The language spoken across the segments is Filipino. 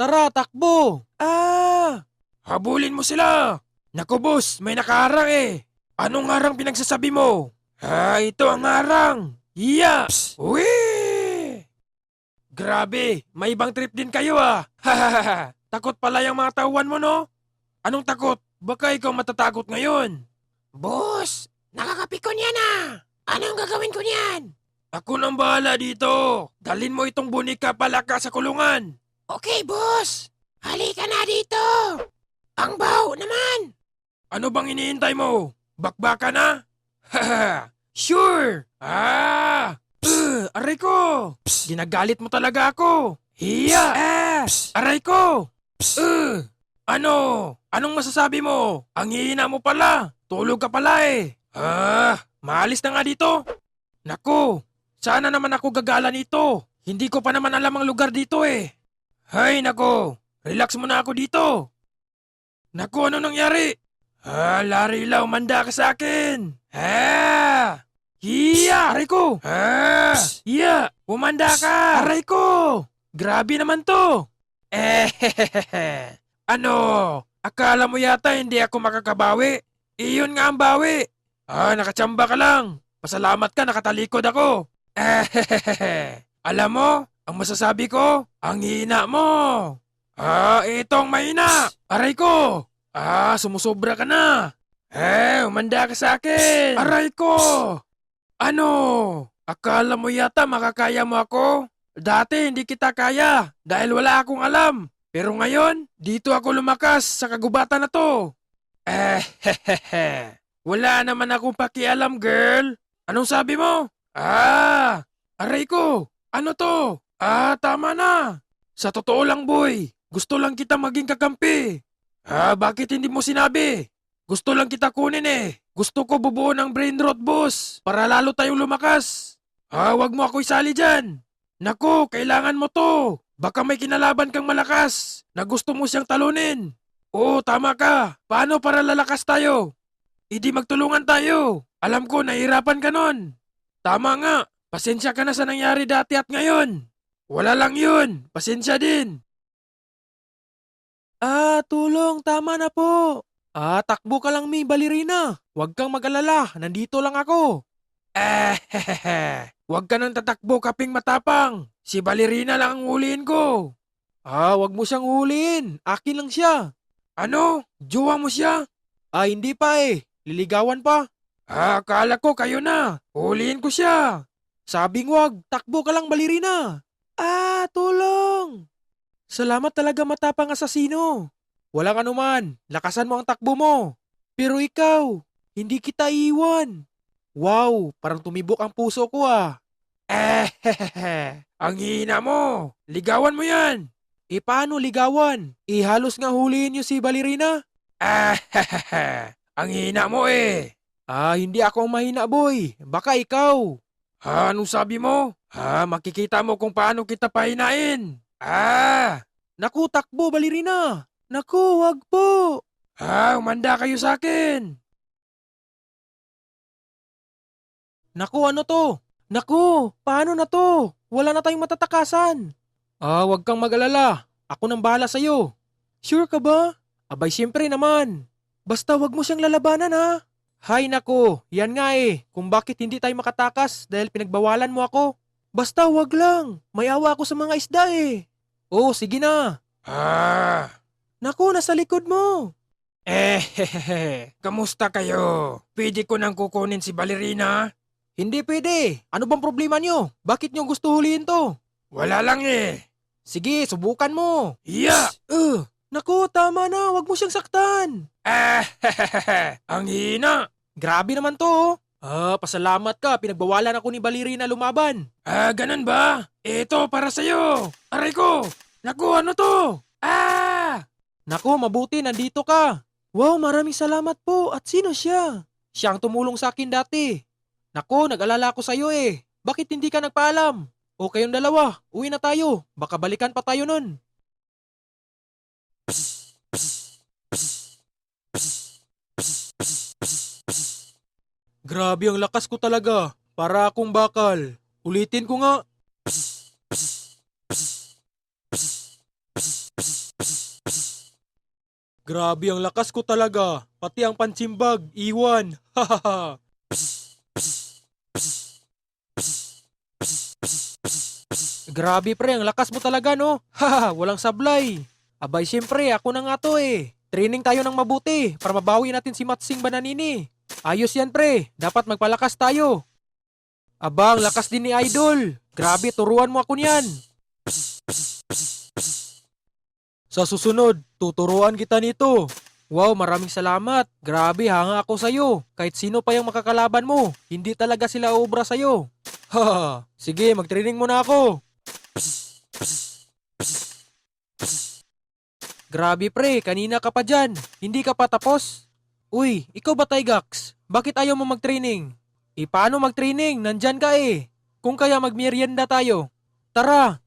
Tara, takbo! Habulin mo sila! Naku boss, may nakaharang eh! Anong harang pinagsasabi mo? Ito ang harang! Yeah! Uwi! Grabe, may ibang trip din kayo ah! Hahaha! Takot pala yung mga tauhan mo no? Anong takot? Baka ikaw matatakot ngayon. Boss, nakakapikon yan ah! Anong gagawin ko niyan? Ako nang bahala dito. Dalhin mo itong bunika palaka sa kulungan. Okay, boss. Halika na dito. Ang baho naman. Ano bang iniintay mo? Bakbaka na? Haha, sure. Aray ko. Ginagalit mo talaga ako. Hiya. Aray ko. Ano? Anong masasabi mo? Ang hihina mo pala. Tulog ka pala eh. Maalis na nga dito. Naku, sana naman ako gagala nito. Hindi ko pa naman alam ang lugar dito eh. Hay nako, relax muna ako dito. Naku, ano nangyari? Larry, umanda ka sa akin. Hiya! Aray ko! Hiya! Umanda ka! Aray ko! Grabe naman to! Ano? Akala mo yata hindi ako makakabawi? Iyon nga ang bawi. Nakatsamba ka lang. Pasalamat ka, nakatalikod ako. Alam mo, ang masasabi ko, ang hina mo. Itong mahina. Aray ko. Sumusobra ka na. Umanda ka sa akin. Aray ko. Ano? Akala mo yata makakaya mo ako? Dati hindi kita kaya dahil wala akong alam. Pero ngayon, dito ako lumakas sa kagubatan na to. Wala naman akong pakialam, girl. Anong sabi mo? Aray ko. Ano to? Tama na. Sa totoo lang, boy. Gusto lang kita maging kakampi. Bakit hindi mo sinabi? Gusto lang kita kunin eh. Gusto ko bubuo ng brain rot, boss. Para lalo tayong lumakas. Wag mo ako isali dyan. Naku, kailangan mo to. Baka may kinalaban kang malakas na gusto mo siyang talunin. Oo, tama ka. Paano para lalakas tayo? Hindi magtulungan tayo. Alam ko, nahihirapan ka nun. Tama nga. Pasensya ka na sa nangyari dati at ngayon. Wala lang yun. Pasensya din. Tulong, tama na po. Takbo ka lang, mi, balerina. Huwag kang mag-alala, nandito lang ako. Huwag ka nang tatakbo kaping matapang. Si balerina lang ang huliin ko. Huwag mo siyang huliin. Akin lang siya. Ano? Jowa mo siya? Hindi pa eh. Liligawan pa. Akala ko kayo na. Huliin ko siya. Sabing wag, takbo ka lang, balerina. Tulong! Salamat talaga, matapang asasino. Walang anuman, lakasan mo ang takbo mo. Pero ikaw, hindi kita iwan. Wow, parang tumibok ang puso ko ah. Ang hina mo. Ligawan mo yan. Paano ligawan? Halos nga huliin niyo si balerina. Ang hina mo eh. Hindi ako ang mahina, boy. Baka ikaw. Anong sabi mo? Makikita mo kung paano kita pahinain. Naku, takbo, balerina. Naku, wag po. Umanda kayo sa akin. Naku, ano to? Naku, paano na to? Wala na tayong matatakasan. Wag kang mag-alala. Ako nang bahala sa'yo. Sure ka ba? Abay, siyempre naman. Basta wag mo siyang lalabanan ha. Hay nako, yan nga eh. Kung bakit hindi tayo makatakas dahil pinagbawalan mo ako. Basta wag lang. May awa ako sa mga isda eh. Sige na. Naku, nasa likod mo. Kamusta kayo? Pwede ko nang kukunin si balerina? Hindi pwede. Ano bang problema nyo? Bakit nyo gusto huliin to? Wala lang eh. Sige, subukan mo. Yeah! Naku, tama na. Wag mo siyang saktan. Ang hina. Grabe naman to. Pasalamat ka. Pinagbawalan ako ni balerina lumaban. Ganun ba? Ito para sa'yo. Aray ko. Naku, ano to? Naku, mabuti. Nandito ka. Wow, maraming salamat po. At sino siya? Siya ang tumulong sa akin dati. Naku, nag-alala ako sa'yo eh. Bakit hindi ka nagpaalam? O kayong dalawa, uwi na tayo. Baka balikan pa tayo nun. Grabe ang lakas ko talaga. Para akong bakal. Ulitin ko nga. Grabe ang lakas ko talaga. Pati ang pansimbag, iwan. Hahaha. Grabe pre, ang lakas mo talaga no. Haha, walang sablay. Abay siyempre, ako na nga to eh. Training tayo ng mabuti para mabawi natin si Matsing Bananini. Ayos yan pre, dapat magpalakas tayo. Aba, ang lakas din ni Idol. Grabe, turuan mo ako niyan. Sa susunod, tuturuan kita nito. Wow, maraming salamat. Grabe, hanga ako sa'yo. Kahit sino pa yung makakalaban mo, hindi talaga sila uubra sa'yo. Haha, sige, mag-training muna ako. Grabe pre, kanina ka pa dyan. Hindi ka pa tapos? Uy, ikaw ba Tygax? Bakit ayaw mo mag-training? Paano mag-training? Nandyan ka eh. Kung kaya magmerienda tayo. Tara!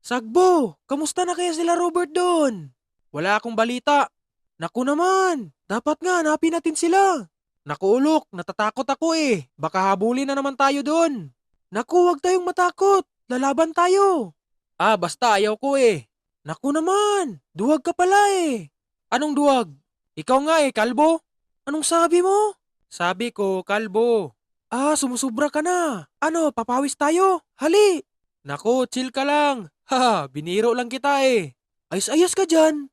Sagbo, kamusta na kaya sila Robert doon? Wala akong balita. Naku naman, dapat nga hanapin natin sila. Naku Ulok, natatakot ako eh. Baka habulin na naman tayo doon. Naku, wag tayong matakot. Lalaban tayo. Ah, basta ayaw ko eh. Naku naman, duwag ka pala eh. Anong duwag? Ikaw nga eh, kalbo. Anong sabi mo? Sabi ko, kalbo. Ah, sumusubra ka na. Ano, papawis tayo? Hali. Naku, chill ka lang. Haha, biniro lang kita eh. Ayos-ayos ka dyan.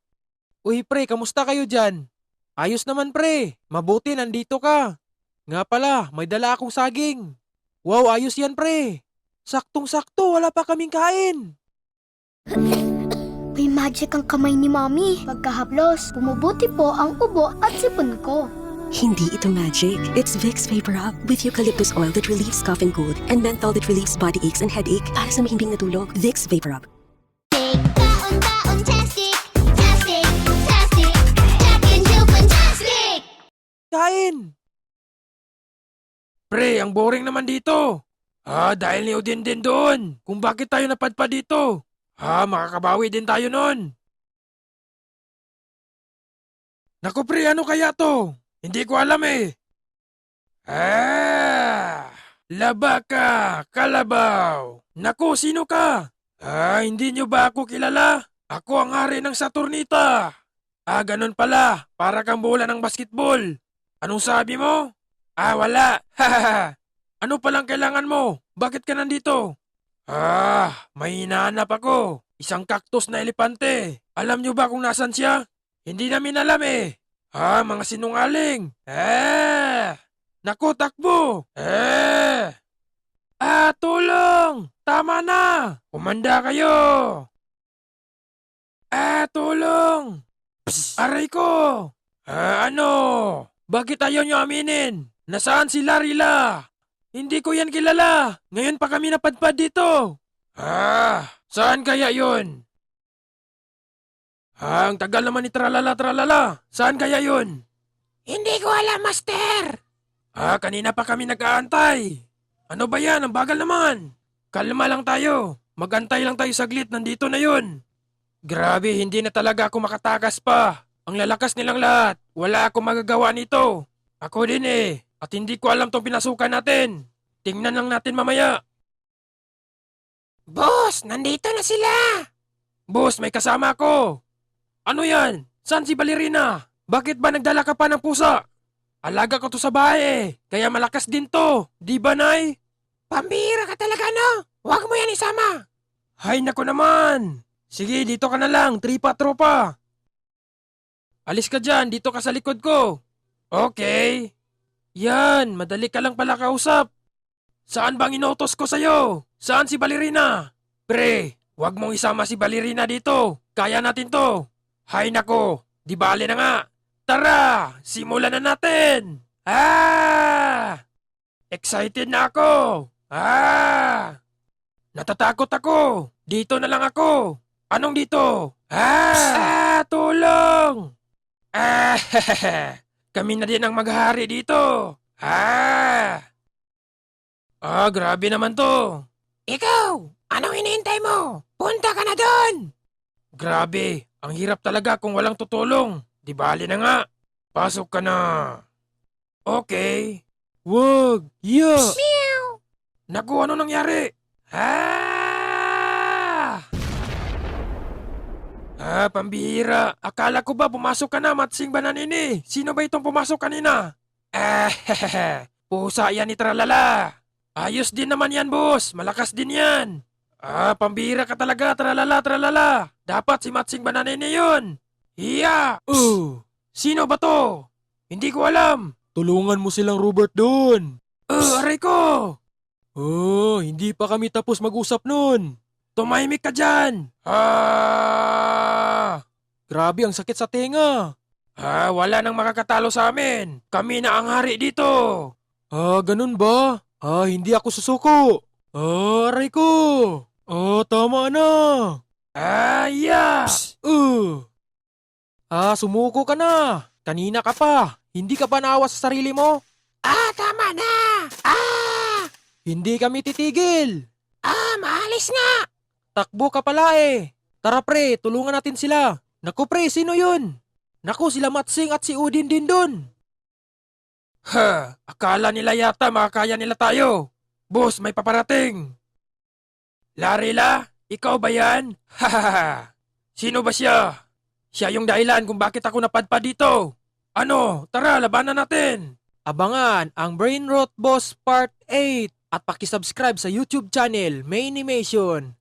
Uy pre, kamusta kayo dyan? Ayos naman pre, mabuti nandito ka. Nga pala, may dala akong saging. Wow, ayos yan pre. Saktong-sakto, wala pa kaming kain. May magic ang kamay ni Mommy. Pagkahaplos, bumubuti po ang ubo at sipon ko. Hindi ito magic. It's Vicks Vapor Rub with eucalyptus oil that relieves cough and cold and menthol that relieves body aches and headache para sa mahimbing na tulog. Vicks Vapor Rub. Fantastic, fantastic, fantastic. Jack and Jill, fantastic. Kain! Pre, ang boring naman dito. Dahil ni Odin din doon. Kung bakit tayo napadpad dito. Makakabawi din tayo nun. Naku pre, ano kaya to? Hindi ko alam eh. Laba ka, kalabaw. Naku, sino ka? Hindi nyo ba ako kilala? Ako ang hari ng Saturnita. Ganun pala. Para kang bola ng basketball. Anong sabi mo? Wala. Ano palang kailangan mo? Bakit ka nandito? May hinahanap ako. Isang cactus na elepante. Alam nyo ba kung nasan siya? Hindi namin alam eh. Mga sinungaling. Naku, takbo. Tulong! Tama na! Kumanda kayo! Tulong! Aray ko! Ano? Bakit ayaw nyo aminin? Nasaan si Larila? Hindi ko yan kilala. Ngayon pa kami napadpad dito. Saan kaya yun? Ang tagal naman ni Tralala. Saan kaya yun? Hindi ko alam, Master. Kanina pa kami nag-aantay. Ano ba yan? Ang bagal naman. Kalma lang tayo. Magantay lang tayo saglit. Nandito na yun. Grabe, hindi na talaga ako makatakas pa. Ang lalakas nilang lahat. Wala akong magagawa nito. Ako din eh. At hindi ko alam tong pinasukan natin. Tingnan lang natin mamaya. Boss, nandito na sila. Boss, may kasama ako. Ano yan? Saan si Balerina? Bakit ba nagdala ka pa ng pusa? Alaga ko to sa bahay eh. Kaya malakas din to. Di ba, Nay? Pambira ka talaga, no? Huwag mo yan isama. Hay nako naman. Sige, dito ka na lang. Tripa tropa. Alis ka dyan. Dito ka sa likod ko. Okay. Yan, madali ka lang pala kausap. Saan bang inutos ko sa'yo? Saan si Balerina? Pre, wag mong isama si Balerina dito. Kaya natin to. Hay nako, di bale na nga. Tara, simulan na natin. Excited na ako. Natatakot ako. Dito na lang ako. Anong dito? Tulong! Kami na din ang maghari dito. Grabe naman to. Ikaw, anong hinihintay mo? Punta ka na doon! Grabe, ang hirap talaga kung walang tutulong. Di bali na nga. Pasok ka na. Okay. Wag! Yeah! Naku, ano nangyari? Pambihira. Akala ko ba pumasok ka na, Matsing Bananini? Sino ba itong pumasok kanina? Pusa yan ni Tralala. Ayos din naman yan, boss. Malakas din yan. Pambihira ka talaga, Tralala, Tralala. Dapat si Matsing Bananini yun. Iya! Sino ba to? Hindi ko alam. Tulungan mo silang Robert doon. Aray ko! Hindi pa kami tapos mag-usap nun. Tumahimik ka dyan! Grabe, ang sakit sa tenga. Wala nang makakatalo sa amin. Kami na ang hari dito. Ganun ba? Hindi ako susuko. Aray ko. Tama na. Yeah! Sumuko ka na. Kanina ka pa. Hindi ka pa naawa sa sarili mo? Tama na! Hindi kami titigil. Maalis na! Takbo ka pala eh. Tara pre, tulungan natin sila. Naku pre, sino yun? Naku, sila Matsing at si Udin din dun. Akala nila yata makakaya nila tayo. Boss, may paparating. Larila, ikaw ba yan? Sino ba siya? Siya yung dahilan kung bakit ako napadpad dito. Ano, tara, labanan natin. Abangan ang Brain Rot Boss Part 8 at pakisubscribe sa YouTube channel Maynimation.